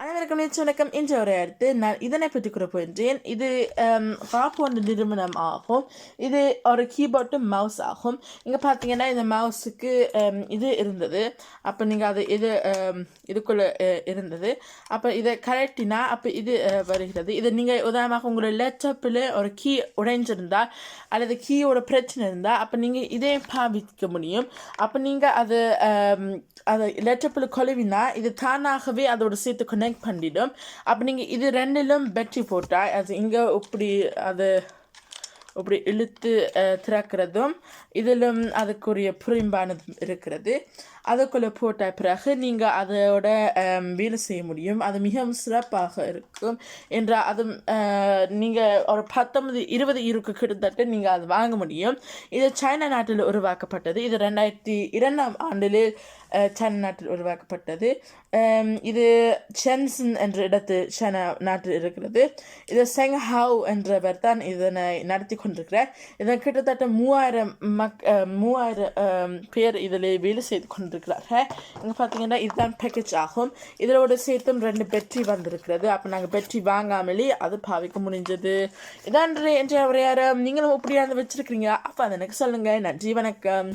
அனைவருக்கும் வணக்கம். இன்று ஒரு அடுத்து நான் இதனை பற்றி கூற போகின்றேன். இது பாப்போன்ற நிறுவனம் ஆகும். இது ஒரு கீபோர்டு மவுஸ் ஆகும். இங்கே பார்த்தீங்கன்னா இந்த மவுஸுக்கு இது இருந்தது. அப்போ நீங்கள் அது இதுக்குள்ளே இருந்தது. அப்போ இதை கரெக்டினா அப்போ இது வருகிறது. இது நீங்கள் உதாரணமாக உங்களோட லேப்டாப்பில் ஒரு கீ உடைஞ்சிருந்தால் அல்லது கீயோட பிரச்சனை இருந்தால் அப்போ நீங்கள் இதே பாவிக்க முடியும். அப்போ நீங்கள் அதை லேப்டாப்பில் கொழுவினா இது தானாகவே அதோட சேர்த்து கனெக்ட் பண்ணிடும். அப்போ நீங்கள் இது ரெண்டிலும் பேட்டரி போட்டால் அது இங்கே இப்படி இழுத்து திறக்கிறதும் இதிலும் அதுக்குரிய புரிம்பானதும் இருக்கிறது. அதுக்குள்ளே போட்ட பிறகு நீங்கள் அதோட வேலை செய்ய முடியும். அது மிகவும் சிறப்பாக இருக்கும் என்றால் அது நீங்கள் ஒரு 19-20 இருக்கு கிட்டத்தட்ட நீங்கள் அது வாங்க முடியும். இது சைனா நாட்டில் உருவாக்கப்பட்டது. இது 2002ஆம் ஆண்டில் சைனா நாட்டில் உருவாக்கப்பட்டது. இது ஷென்சன் என்ற இடத்து சைனா நாட்டில் இருக்கிறது. இது செங்ஹாவ் என்றவர் தான் இதனை நடத்தி கொண்டிருக்கிறார். இதன் கிட்டத்தட்ட 3000 பேர் இதில் வேலை செய்து கொண்டிருக்கிறார்கள். இங்கே பார்த்தீங்கன்னா இதுதான் பேக்கேஜ் ஆகும். இதோட சேர்த்தும் 2 பேட்டரி வந்திருக்கிறது. அப்போ நாங்கள் பேட்டரி வாங்காமலே அது பாவிக்க முடிஞ்சது. இதான் என்று அவரையாரும் நீங்களும் இப்படியாவது வச்சுருக்கிறீங்க. அப்போ அதை எனக்கு சொல்லுங்கள். நன்றி, வணக்கம்.